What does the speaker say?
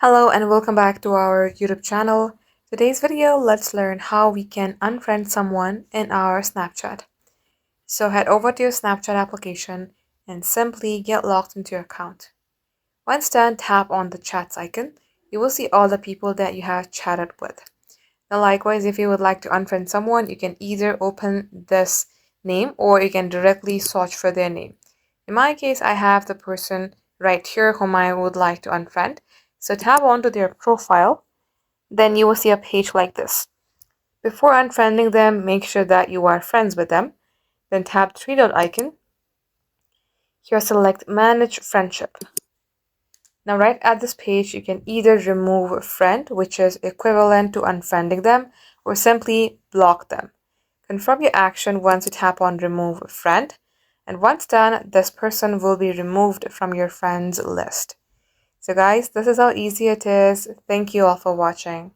Hello and welcome back to our YouTube channel. Today's video, let's learn how we can unfriend someone in our Snapchat. So head over to your Snapchat application and simply get logged into your account. Once done, tap on the chats icon. You will see all the people that you have chatted with. Now likewise, if you would like to unfriend someone, you can either open this name or you can directly search for their name. In my case, I have the person right here whom I would like to unfriend. So tap onto their profile, then you will see a page like this. Before unfriending them, make sure that you are friends with them. Then tap three dot icon. Here select manage friendship. Now right at this page, you can either remove friend, which is equivalent to unfriending them, or simply block them. Confirm your action once you tap on remove friend. And once done, this person will be removed from your friends list. So guys, this is how easy it is. Thank you all for watching.